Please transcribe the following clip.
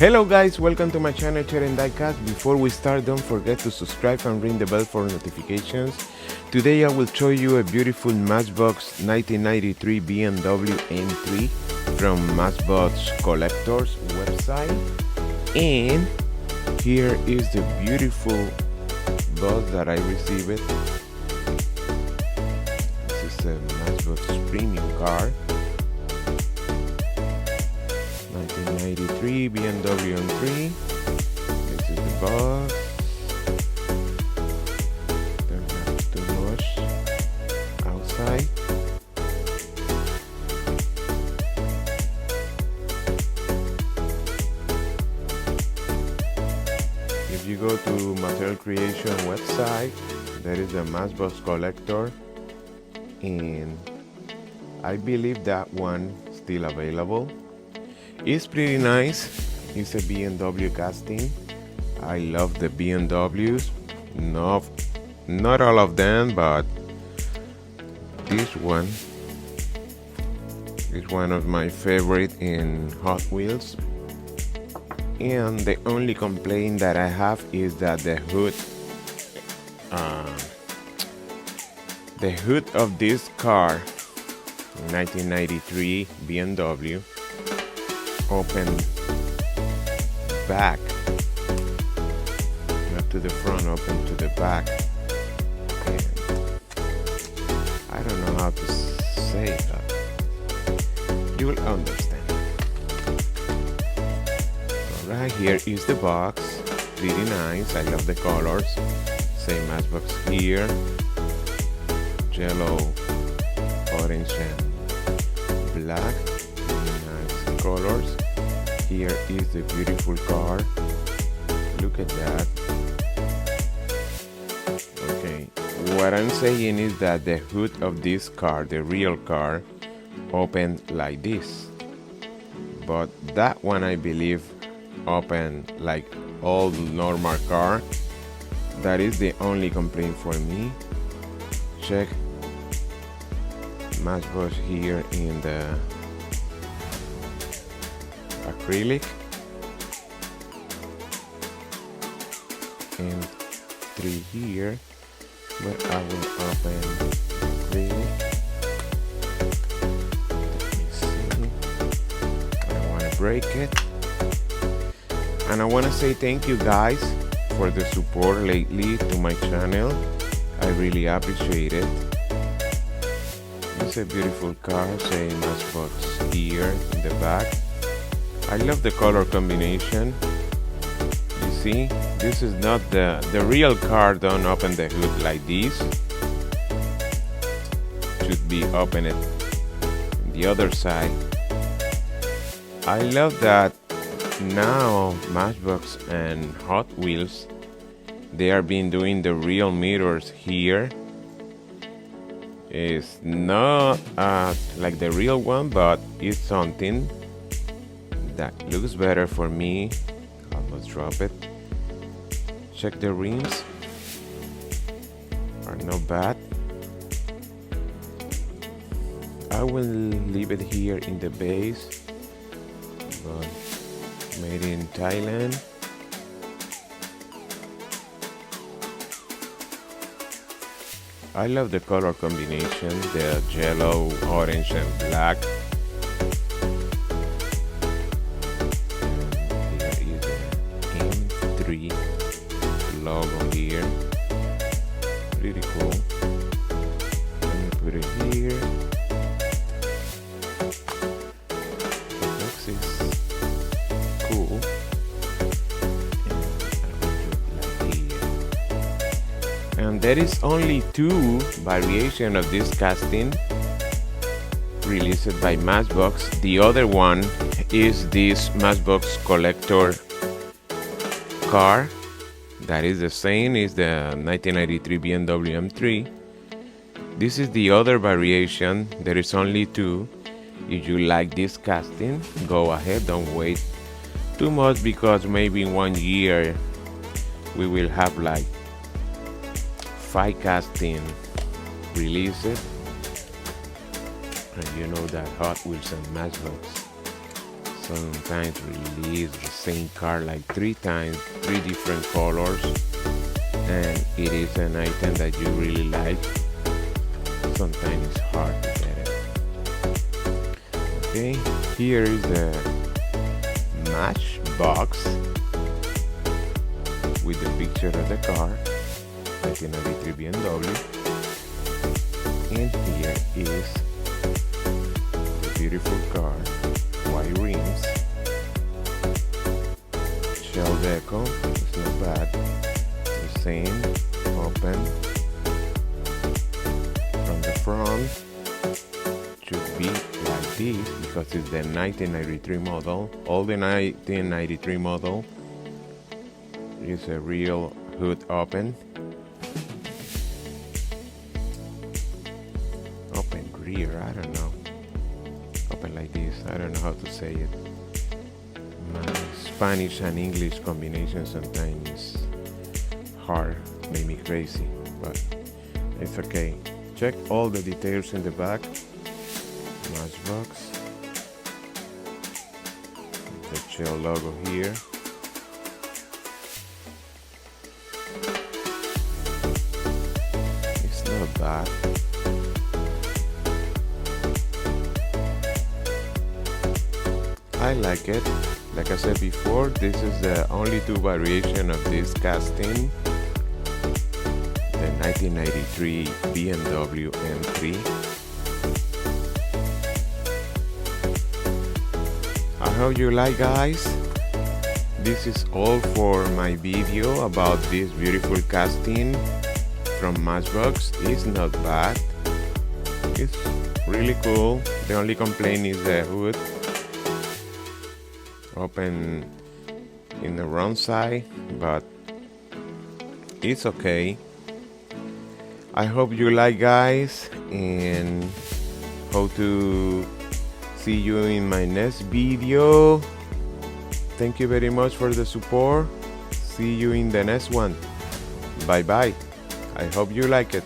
Hello guys, welcome to my channel Diecast. Before we start, don't forget to subscribe and ring the bell for notifications. Today I will show you a beautiful Matchbox 1993 BMW M3 from Matchbox Collectors website. And here is the beautiful box that I received. This is a Matchbox premium car. 1993 BMW M3. This is the box. Don't have too much outside. If you go to Material Creation website, there is a Matchbox Collector, and I believe that one still available. It's pretty nice. It's a BMW casting. I love the BMWs. Not all of them, but this one is one of my favorite in Hot Wheels. And the only complaint that I have is that the hood of this car, 1993 BMW, open back, not to the front, open to the back, and I don't know how to say that. You will understand. Alright, here is the box. Pretty nice. I love the colors. Same Matchbox here. Yellow, orange, and black. Nice colors. Here is the beautiful car. Look at that. Okay, what I'm saying is that the hood of this car, the real car, opened like this, but that one I believe opened like all normal car. That is the only complaint for me. Check Matchbox here in the acrylic and 3 here, but I will open acrylic. Let me see. I don't want to break it. And I want to say thank you guys for the support lately to my channel. I really appreciate it. It's a beautiful car, same Matchbox here in the back. I love the color combination. You see, this is not the real car. Don't open the hood like this. Should be open it on the other side. I love that now Matchbox and Hot Wheels, they are been doing the real mirrors here. It's not like the real one, but it's something that looks better for me. Almost drop it. Check the rims, are not bad. I will leave it here in the base, but made in Thailand. I love the color combination, the yellow, orange, and black. Logo here, pretty cool. Let me put it here. The box is cool, and there is only 2 variations of this casting released by Matchbox. The other one is this Matchbox Collector car. That is the same as the 1993 BMW M3. This is the other variation. There is only 2. If you like this casting, go ahead. Don't wait too much, because maybe in 1 year we will have like 5 casting released. And you know that Hot Wheels and Matchbox. So sometimes release the same car like 3 times, 3 different colors, and it is an item that you really like. Sometimes it's hard to get it. Okay, here is the Matchbox with the picture of the car, 1993 BMW, and here is the beautiful car, white rims, shell deco, it's not bad, the same, open from the front, should be like this because it's the 1993 model. All the 1993 model is a real hood open rear, I don't know, open like this, I don't know how to say it. My Spanish and English combination sometimes is hard, make me crazy, but it's okay. Check all the details in the back. Matchbox, the shell logo here. It's not bad. I like it. Like I said before, this is the only 2 variation of this casting. The 1993 BMW M3. I hope you like, guys. This is all for my video about this beautiful casting from Matchbox. It's not bad. It's really cool. The only complaint is the hood. Open in the wrong side, but it's okay. I hope you like, guys, and hope to see you in my next video. Thank you very much for the support. See you in the next one. Bye bye. I hope you like it.